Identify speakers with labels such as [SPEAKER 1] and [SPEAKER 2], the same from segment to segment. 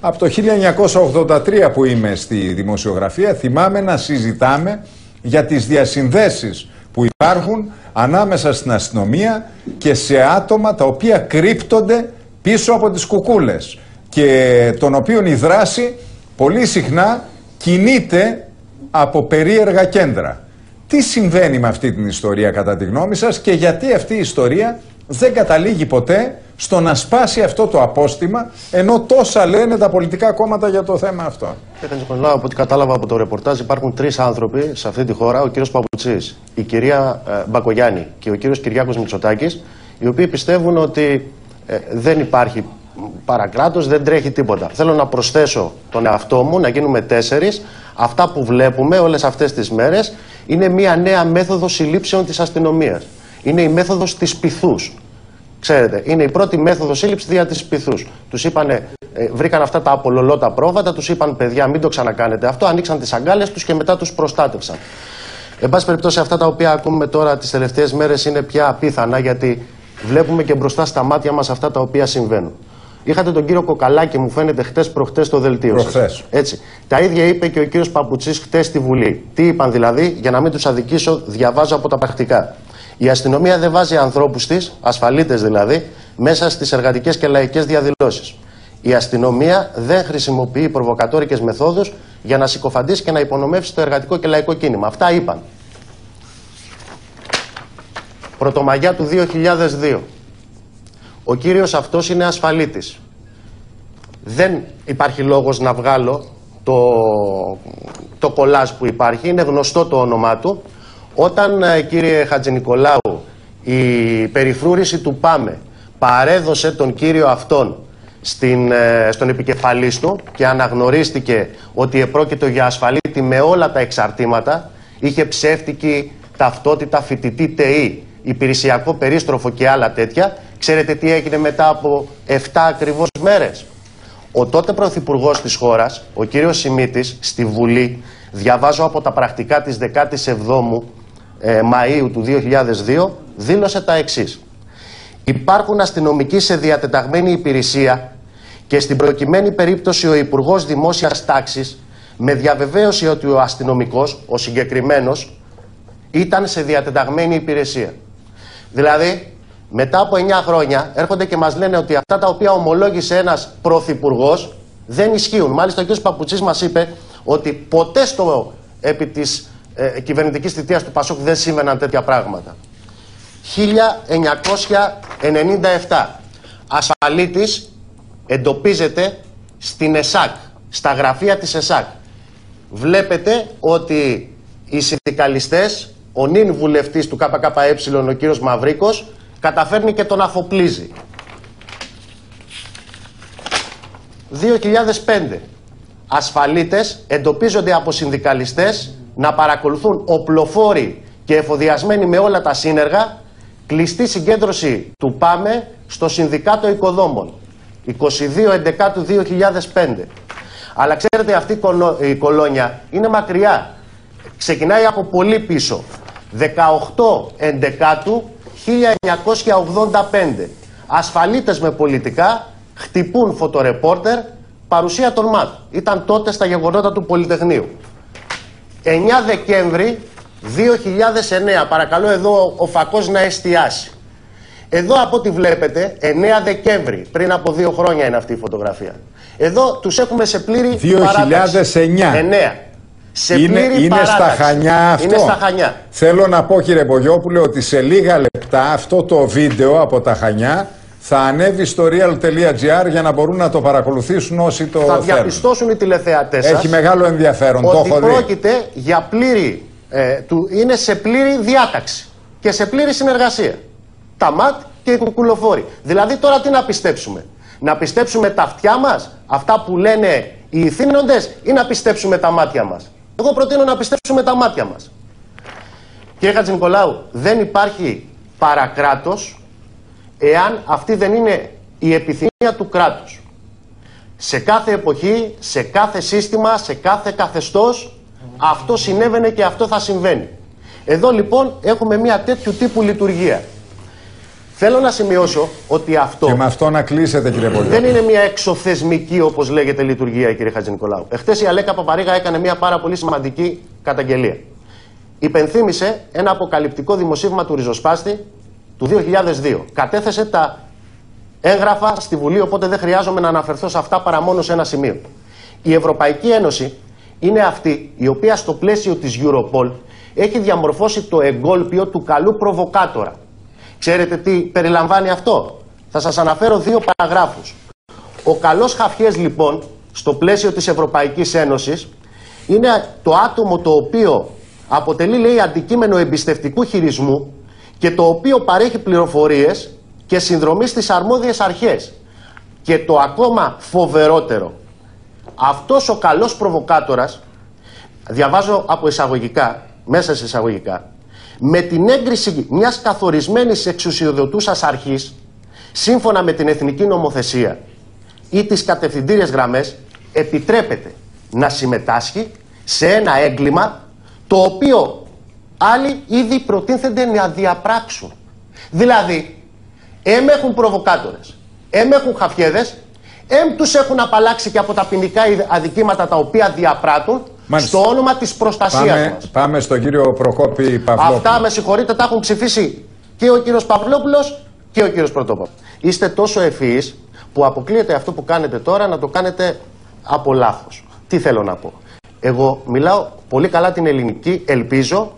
[SPEAKER 1] Από το 1983 που είμαι στη δημοσιογραφία θυμάμαι να συζητάμε για τις διασυνδέσεις που υπάρχουν ανάμεσα στην αστυνομία και σε άτομα τα οποία κρύπτονται πίσω από τις κουκούλες και των οποίων η δράση πολύ συχνά κινείται από περίεργα κέντρα. Τι συμβαίνει με αυτή την ιστορία κατά τη γνώμη σας και γιατί αυτή η ιστορία δεν καταλήγει ποτέ στο να σπάσει αυτό το απόστημα, ενώ τόσα λένε τα πολιτικά κόμματα για το θέμα αυτό?
[SPEAKER 2] Κύριε Νικολάου, από ό,τι κατάλαβα από το ρεπορτάζ, υπάρχουν τρεις άνθρωποι σε αυτή τη χώρα: ο κύριος Παπουτσής, η κυρία Μπακογιάννη και ο κύριος Κυριάκος Μητσοτάκης, οι οποίοι πιστεύουν ότι δεν υπάρχει παρακράτος, δεν τρέχει τίποτα. Θέλω να προσθέσω τον εαυτό μου, να γίνουμε 4. Αυτά που βλέπουμε όλες αυτές τις μέρες είναι μια νέα μέθοδος συλλήψεων της αστυνομίας. Είναι η μέθοδος της πυθούς. Ξέρετε, είναι η πρώτη μέθοδος σύλληψης δια της πυθούς. Τους είπανε, βρήκαν αυτά τα απολολότα πρόβατα, τους είπαν παιδιά μην το ξανακάνετε αυτό, ανοίξαν τις αγκάλες τους και μετά τους προστάτευσαν. Εν πάση περιπτώσει, αυτά τα οποία ακούμε τώρα τις τελευταίες μέρες είναι πια απίθανα, γιατί βλέπουμε και μπροστά στα μάτια μας αυτά τα οποία συμβαίνουν. Είχατε τον κύριο Κοκαλάκη, μου φαίνεται, χτες-προχτές στο δελτίο σας. Έτσι. Τα ίδια είπε και ο κύριος Παπουτσής χτες στη Βουλή. Τι είπαν δηλαδή, για να μην τους αδικήσω, διαβάζω από τα πρακτικά. Η αστυνομία δεν βάζει ανθρώπους της, ασφαλίτες δηλαδή, μέσα στις εργατικές και λαϊκές διαδηλώσεις. Η αστυνομία δεν χρησιμοποιεί προβοκατόρικες μεθόδους για να συκοφαντήσει και να υπονομεύσει το εργατικό και λαϊκό κίνημα. Αυτά είπαν. Πρωτομαγιά του 2002. Ο κύριος αυτός είναι ασφαλίτης. Δεν υπάρχει λόγος να βγάλω το κολάζ που υπάρχει, είναι γνωστό το όνομά του. Όταν, κύριε Χατζηνικολάου, η περιφρούρηση του ΠΑΜΕ παρέδωσε τον κύριο αυτόν στον επικεφαλής του και αναγνωρίστηκε ότι επρόκειτο για ασφαλίτη με όλα τα εξαρτήματα, είχε ψεύτικη ταυτότητα, φοιτητή ΤΕΗ, υπηρεσιακό περίστροφο και άλλα τέτοια, ξέρετε τι έγινε μετά από 7 ακριβώς μέρες? Ο τότε πρωθυπουργός της χώρας, ο κύριος Σιμίτης, στη Βουλή, διαβάζω από τα πρακτικά της 17ου Μαΐου του 2002, δήλωσε τα εξής: υπάρχουν αστυνομικοί σε διατεταγμένη υπηρεσία και στην προκειμένη περίπτωση ο Υπουργός Δημόσιας Τάξης με διαβεβαίωση ότι ο αστυνομικός, ο συγκεκριμένος, ήταν σε διατεταγμένη υπηρεσία. Δηλαδή, μετά από 9 χρόνια έρχονται και μας λένε ότι αυτά τα οποία ομολόγησε ένας πρωθυπουργός δεν ισχύουν. Μάλιστα ο κ. Παπουτσής μας είπε ότι ποτέ επί της κυβερνητικής θητείας του Πασόκ δεν σήμαιναν τέτοια πράγματα. 1997. Ασφαλίτης εντοπίζεται στην ΕΣΑΚ, στα γραφεία της ΕΣΑΚ. Βλέπετε ότι οι συνδικαλιστές, ο νυν βουλευτής του ΚΚΕ, ο κύριος Μαυρίκος, καταφέρνει και τον αφοπλίζει. 2005. Ασφαλίτες εντοπίζονται από συνδικαλιστές να παρακολουθούν οπλοφόροι και εφοδιασμένοι με όλα τα σύνεργα κλειστή συγκέντρωση του ΠΑΜΕ στο Συνδικάτο Οικοδόμων. 22/11/2005. Αλλά ξέρετε, αυτή η κολόνια είναι μακριά. Ξεκινάει από πολύ πίσω. 18/11/1985. Ασφαλίτες με πολιτικά χτυπούν φωτορεπόρτερ, παρουσία των ΜΑΤ. Ήταν τότε στα γεγονότα του Πολυτεχνείου. 9 Δεκέμβρη 2009. Παρακαλώ εδώ ο φακός να εστιάσει. Εδώ από ό,τι βλέπετε, 9 Δεκέμβρη, πριν από 2 χρόνια είναι αυτή η φωτογραφία. Εδώ τους έχουμε σε πλήρη
[SPEAKER 1] 2009.
[SPEAKER 2] 9.
[SPEAKER 1] Είναι στα Χανιά αυτό.
[SPEAKER 2] Είναι στα Χανιά.
[SPEAKER 1] Θέλω να πω, κύριε Μπογιόπουλε, ότι σε λίγα λεπτά αυτό το βίντεο από τα Χανιά θα ανέβει στο real.gr για να μπορούν να το παρακολουθήσουν όσοι το θέλουν.
[SPEAKER 2] Θα διαπιστώσουν οι τηλεθεατές σας.
[SPEAKER 1] Έχει μεγάλο ενδιαφέρον.
[SPEAKER 2] Ότι πρόκειται για πλήρη, είναι σε πλήρη διάταξη και σε πλήρη συνεργασία. Τα ΜΑΤ και οι κουκουλοφόροι. Δηλαδή τώρα τι να πιστέψουμε? Να πιστέψουμε τα αυτιά μας, αυτά που λένε οι ηθήνοντες, ή να πιστέψουμε τα μάτια μας? Εγώ προτείνω να πιστέψουμε τα μάτια μας. Κύριε Χατζηνικολάου, δεν υπάρχει παρακράτος εάν αυτή δεν είναι η επιθυμία του κράτους. Σε κάθε εποχή, σε κάθε σύστημα, σε κάθε καθεστώς, αυτό συνέβαινε και αυτό θα συμβαίνει. Εδώ λοιπόν έχουμε μια τέτοιου τύπου λειτουργία. Θέλω να σημειώσω ότι αυτό.
[SPEAKER 1] Και με αυτό να κλείσετε, κύριε Βολιόπουλε.
[SPEAKER 2] Δεν είναι μια εξωθεσμική, όπως λέγεται, λειτουργία, κύριε Χατζηνικολάου. Εχθές η Αλέκα Παπαρίγα έκανε μια πάρα πολύ σημαντική καταγγελία. Υπενθύμησε ένα αποκαλυπτικό δημοσίευμα του Ριζοσπάστη του 2002. Κατέθεσε τα έγγραφα στη Βουλή, οπότε δεν χρειάζομαι να αναφερθώ σε αυτά παρά μόνο σε ένα σημείο. Η Ευρωπαϊκή Ένωση είναι αυτή η οποία στο πλαίσιο της Europol έχει διαμορφώσει το εγκόλπιο του καλού προβοκάτορα. Ξέρετε τι περιλαμβάνει αυτό? Θα σας αναφέρω 2 παραγράφους. Ο καλός Χαφιές, λοιπόν, στο πλαίσιο της Ευρωπαϊκής Ένωσης, είναι το άτομο το οποίο αποτελεί, λέει, αντικείμενο εμπιστευτικού χειρισμού και το οποίο παρέχει πληροφορίες και συνδρομή στις αρμόδιες αρχές. Και το ακόμα φοβερότερο, αυτός ο καλός προβοκάτορας, διαβάζω από εισαγωγικά, μέσα σε εισαγωγικά, με την έγκριση μιας καθορισμένης εξουσιοδοτούσας αρχής, σύμφωνα με την εθνική νομοθεσία ή τις κατευθυντήριες γραμμές, επιτρέπεται να συμμετάσχει σε ένα έγκλημα το οποίο άλλοι ήδη προτίθενται να διαπράξουν. Δηλαδή, έχουν προβοκάτορες, έχουν χαφιέδες, τους έχουν απαλλάξει και από τα ποινικά αδικήματα τα οποία διαπράττουν. Μάλιστα. Στο όνομα της προστασίας μας.
[SPEAKER 1] Πάμε στον κύριο Προκόπη Παυλόπουλο.
[SPEAKER 2] Αυτά, με συγχωρείτε, τα έχουν ψηφίσει και ο κύριος Παυλόπουλος και ο κύριος Πρωτόπαπ. Είστε τόσο ευφυείς που αποκλείεται αυτό που κάνετε τώρα να το κάνετε από λάθος. Τι θέλω να πω? Εγώ μιλάω πολύ καλά την ελληνική, ελπίζω.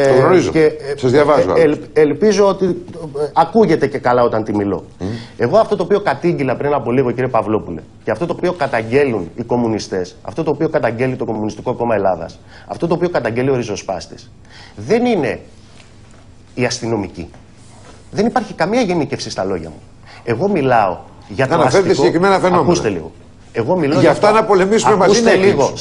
[SPEAKER 3] Το γνωρίζω. Σας διαβάζω.
[SPEAKER 2] Ελπίζω ότι ακούγεται και καλά όταν τη μιλώ. Εγώ αυτό το οποίο κατήγγειλα πριν από λίγο, κύριε Παυλόπουλε, και αυτό το οποίο καταγγέλουν οι κομμουνιστές, αυτό το οποίο καταγγέλει το Κομμουνιστικό Κόμμα Ελλάδας, αυτό το οποίο καταγγέλει ο Ριζοσπάστης, δεν είναι η αστυνομική. Δεν υπάρχει καμία γενίκευση στα λόγια μου. Εγώ μιλάω για το αστικό.
[SPEAKER 3] Συγκεκριμένα φαινόμενα.
[SPEAKER 2] Ακούστε λίγο. Εγώ μιλώ
[SPEAKER 3] για αυτά να πολεμήσουμε μαζί
[SPEAKER 2] λίγο.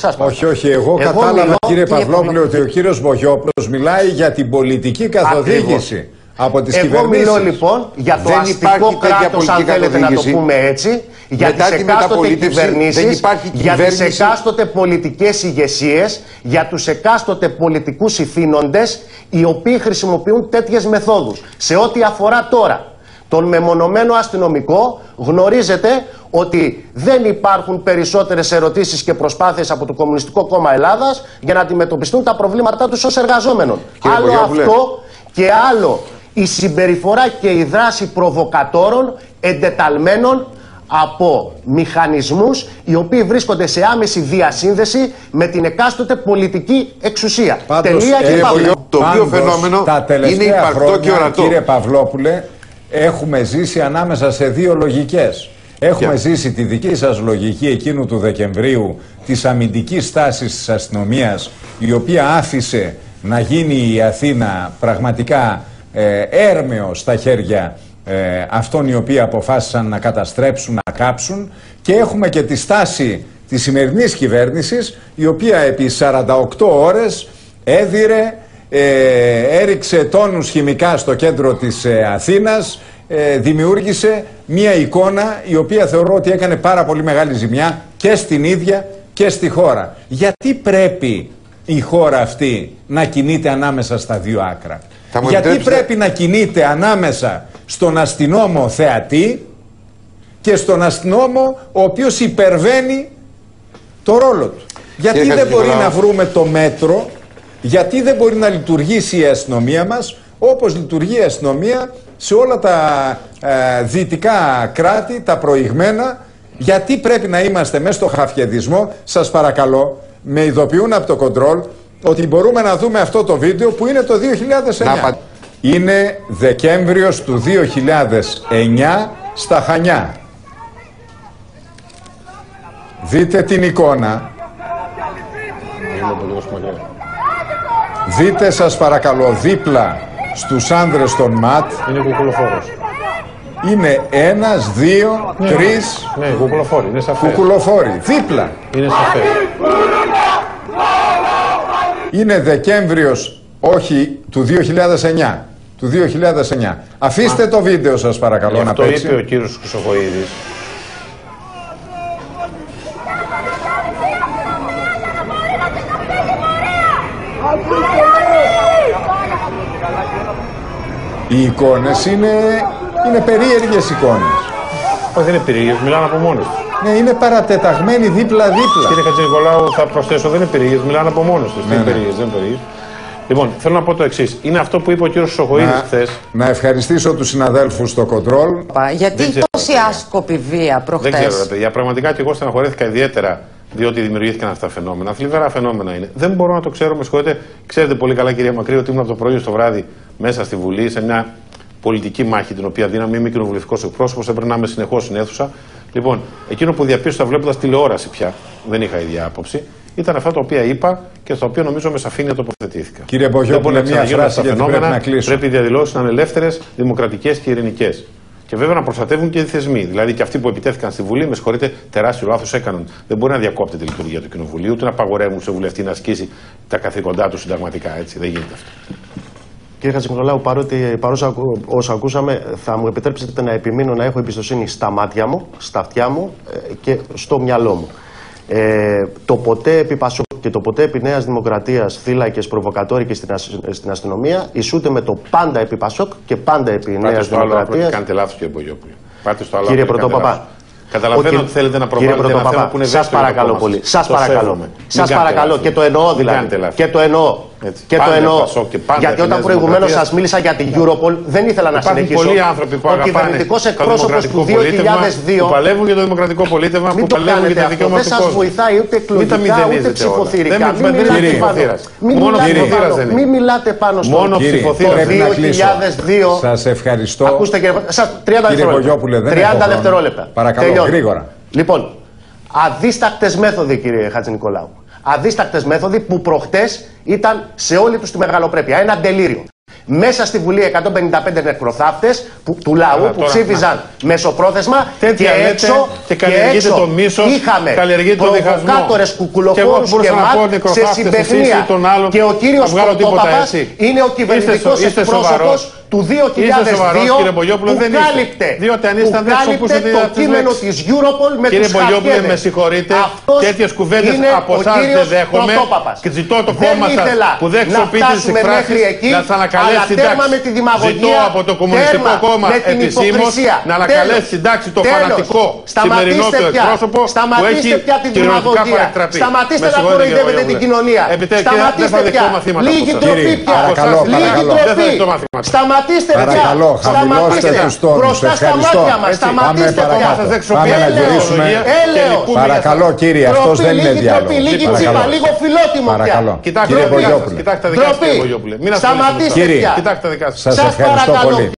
[SPEAKER 1] Όχι, εγώ κατάλαβα, κύριε Παυλόπουλε, ότι ο κύριος Μπογιόπουλος μιλάει για την πολιτική καθοδήγηση από τις κυβερνήσεις.
[SPEAKER 2] Εγώ μιλώ λοιπόν για το αστικό κράτος, αν θέλετε να το πούμε έτσι, για τις εκάστοτε κυβερνήσεις, για τις εκάστοτε πολιτικές ηγεσίες, για τους εκάστοτε πολιτικούς ηθήνοντες, οι οποίοι χρησιμοποιούν τέτοιες μεθόδους. Σε ό,τι αφορά τώρα τον μεμονωμένο αστυνομικό, γνωρίζετε ότι δεν υπάρχουν περισσότερες ερωτήσεις και προσπάθειες από το Κομμουνιστικό Κόμμα Ελλάδας για να αντιμετωπιστούν τα προβλήματά τους ως εργαζόμενων. Άλλο αυτό και άλλο η συμπεριφορά και η δράση προβοκατόρων εντεταλμένων από μηχανισμούς οι οποίοι βρίσκονται σε άμεση διασύνδεση με την εκάστοτε πολιτική εξουσία.
[SPEAKER 1] Πάντως,
[SPEAKER 2] τελεία και παύλα.
[SPEAKER 3] Το οποίο φαινόμενο είναι υπαρκτό και ορατό.
[SPEAKER 1] Κύριε Παυλόπουλε, έχουμε ζήσει ανάμεσα σε 2 λογικές. Έχουμε ζήσει τη δική σας λογική εκείνου του Δεκεμβρίου, της αμυντικής στάσης της αστυνομίας, η οποία άφησε να γίνει η Αθήνα πραγματικά έρμεο στα χέρια αυτών οι οποίοι αποφάσισαν να καταστρέψουν, να κάψουν, και έχουμε και τη στάση της σημερινής κυβέρνησης, η οποία επί 48 ώρες έδιρε, έριξε τόνους χημικά στο κέντρο της Αθήνας, δημιούργησε μία εικόνα η οποία θεωρώ ότι έκανε πάρα πολύ μεγάλη ζημιά και στην ίδια και στη χώρα. Γιατί πρέπει η χώρα αυτή να κινείται ανάμεσα στα 2 άκρα? Γιατί πρέπει να κινείται ανάμεσα στον αστυνόμο θεατή και στον αστυνόμο ο οποίος υπερβαίνει το ρόλο του? Γιατί δεν μπορεί να βρούμε το μέτρο, γιατί δεν μπορεί να λειτουργήσει η αστυνομία μας όπως λειτουργεί η αστυνομία σε όλα τα δυτικά κράτη, τα προηγμένα? Γιατί πρέπει να είμαστε μέσα στο χαφιεδισμό? Σας παρακαλώ, με ειδοποιούν από το κοντρόλ ότι μπορούμε να δούμε αυτό το βίντεο που είναι το 2009. Είναι Δεκέμβριος του 2009 στα Χανιά. Δείτε την εικόνα. Δείτε, σας παρακαλώ, δίπλα στους άνδρες των ΜΑΤ.
[SPEAKER 4] Είναι κουκουλοφόρος.
[SPEAKER 1] Είναι 1, 2, 3.
[SPEAKER 4] Ναι, κουκουλοφόροι, είναι σαφές.
[SPEAKER 1] Κουκουλοφόροι, δίπλα.
[SPEAKER 4] Είναι σαφές.
[SPEAKER 1] Είναι Δεκέμβριος, όχι του 2009. Του 2009. Αφήστε το βίντεο, σας παρακαλώ, να παίξει.
[SPEAKER 4] Αυτό είπε ο κύριος Χρυσοχοΐδης.
[SPEAKER 1] Οι εικόνες είναι Είναι περίεργες εικόνες.
[SPEAKER 4] Όχι, δεν είναι περίεργες, μιλάνε από μόνος τους.
[SPEAKER 1] Ναι, είναι παρατεταγμένοι δίπλα-δίπλα.
[SPEAKER 4] Κύριε Χατζηνικολάου, θα προσθέσω, δεν είναι περίεργες, μιλάνε από μόνος τους. Δεν είναι περίεργες, δεν είναι περίεργες. Λοιπόν, θέλω να πω το εξής. Είναι αυτό που είπε ο κύριος Χρυσοχοΐδης χθες.
[SPEAKER 1] Να ευχαριστήσω τους συναδέλφους στο κοντρόλ.
[SPEAKER 5] Γιατί τόση άσκοπη βία προχτές?
[SPEAKER 4] Δεν ξέρω, παιδιά. Πραγματικά και εγώ στεναχωρέθηκα ιδιαίτερα διότι δημιουργήθηκαν αυτά τα φαινόμενα. Θλιβερά φαινόμενα είναι. Δεν μπορώ να το ξέρω, με συγχωρείτε. Ξέρετε πολύ καλά, κυρία Μακρύ, ότι ήμουν από το πρωί στο βράδυ μέσα στη Βουλή σε μια πολιτική μάχη την οποία δίναμε. Είμαι κοινοβουλευτικός εκπρόσωπος, έπρεπε να είμαι συνεχώς στην αίθουσα. Λοιπόν, εκείνο που διαπίστωσα βλέποντας τηλεόραση πια, δεν είχα ίδια άποψη, ήταν αυτά τα οποία είπα και στα οποία νομίζω με σαφήνεια τοποθετήθηκα.
[SPEAKER 1] Κύριε Μπογιόπουλε, μια φράση γιατί πρέπει να κλείσω.
[SPEAKER 4] Πρέπει οι διαδηλώσεις να είναι ελεύθερες, δημοκρατικές και ειρηνικές. Και βέβαια να προστατεύουν και οι θεσμοί. Δηλαδή και αυτοί που επιτέθηκαν στη Βουλή, με συγχωρείτε, τεράστιο λάθος έκαναν. Δεν μπορεί να διακόπτεται η λειτουργία του Κοινοβουλίου, ούτε να απαγορεύουν σε βουλευτή να ασκήσει τα καθήκοντά του συνταγματικά. Έτσι. Δεν γίνεται αυτό.
[SPEAKER 2] Κύριε Χατζηνικολάου, παρόσα όσα ακούσαμε, θα μου επιτρέψετε να επιμείνω να έχω εμπιστοσύνη στα μάτια μου, στα αυτιά μου και στο μυαλό μου. Το ποτέ επί Πασόκ και το ποτέ επί Νέας Δημοκρατίας θύλακες προβοκατόρικες στην αστυνομία ισούται με το πάντα επί Πασόκ και πάντα επί Νέας Δημοκρατίας.
[SPEAKER 4] Κάνετε λάθος, κύριε Μπογιόπουλε. Πάτε στο άλλο.
[SPEAKER 2] Κύριε Πρωτόπαπα.
[SPEAKER 4] Καταλαβαίνω ότι θέλετε να προβάλλετε ένα θέμα που είναι
[SPEAKER 2] σας παρακαλώ πολύ. Σας παρακαλώ. Και το εννοώ δηλαδή. Και το εννοώ. Και το εννοώ. Γιατί όταν προηγουμένως σας μίλησα για την Europol, δεν ήθελα να συνεχίσω.
[SPEAKER 4] Πολλοί άνθρωποι που αγαπάνε
[SPEAKER 2] ο κυβερνητικός εκπρόσωπος του 2002
[SPEAKER 4] που παλεύουν για το δημοκρατικό πολίτευμα, που παλεύουν για τα δικαιώματα του κόσμου.
[SPEAKER 2] Δεν σας βοηθάει ούτε εκλογικά ούτε ψηφοθυρικά. Μην μιλάτε πάνω στο
[SPEAKER 4] μόνο ψηφοθύρα.
[SPEAKER 2] Το 2002.
[SPEAKER 1] Σας ευχαριστώ.
[SPEAKER 2] Ακούστε κύριε 30 δευτερόλεπτα.
[SPEAKER 1] Παρακαλώ, γρήγορα.
[SPEAKER 2] Λοιπόν, αδίστακτες μέθοδοι, κύριε Χατζηνικολάου. Αδίστακτες μέθοδοι που προχτές ήταν σε όλη τους τη μεγαλοπρέπεια. Ένα τελείριο. Μέσα στη Βουλή 155 νεκροθάφτες του λαού που ψήφιζαν μεσοπρόθεσμα και έξω είχαμε προβοκάτορες, κουκουλοφόρους και ματ σε συμπαιχνία. Και ο κύριος Πρωτόπαπας είναι ο κυβερνητικός εκπρόσωπος του 2002 που κάλυπτε το κείμενο της Europol με τους χαρτιέδες.
[SPEAKER 4] Με συγχωρείτε, τέτοιες κουβέντες από εσάς δεν δέχομαι και ζητώ το κόμμα σας που δεν χρησιμοποιείτε τις εκφράσεις να σας ανακαλέσει συντάξη. Ζητώ από το Κομμουνιστικό Κόμμα επισήμως να ανακαλέσει συντάξη το φανατικό σημερινό του εκπρόσωπο που έχει κυριολεκτικά παρεκτραπεί.
[SPEAKER 2] Σταματήστε να κοροϊδεύετε την κοινωνία. Σταματήστε πια. Λίγη τροπή πια. Λίγη τροπή. Σταματήστε πια.
[SPEAKER 1] Παρακαλώ, χαμηλώστε τους τόνους.
[SPEAKER 2] Μπροστά στα μάτια μας. Σταματήστε πια.
[SPEAKER 1] Πάμε να γυρίσουμε. Παρακαλώ κύριε, αυτός δεν είναι διάλογος.
[SPEAKER 2] Λίγη τσίπα, λίγο φιλότιμο πια.
[SPEAKER 4] Κοιτάξτε τα δικά σας, κύριε Μπογιόπουλε.
[SPEAKER 2] Σταματήστε πια.
[SPEAKER 4] Κοιτάξτε τα δικά σας.
[SPEAKER 1] Σας ευχαριστώ πολύ.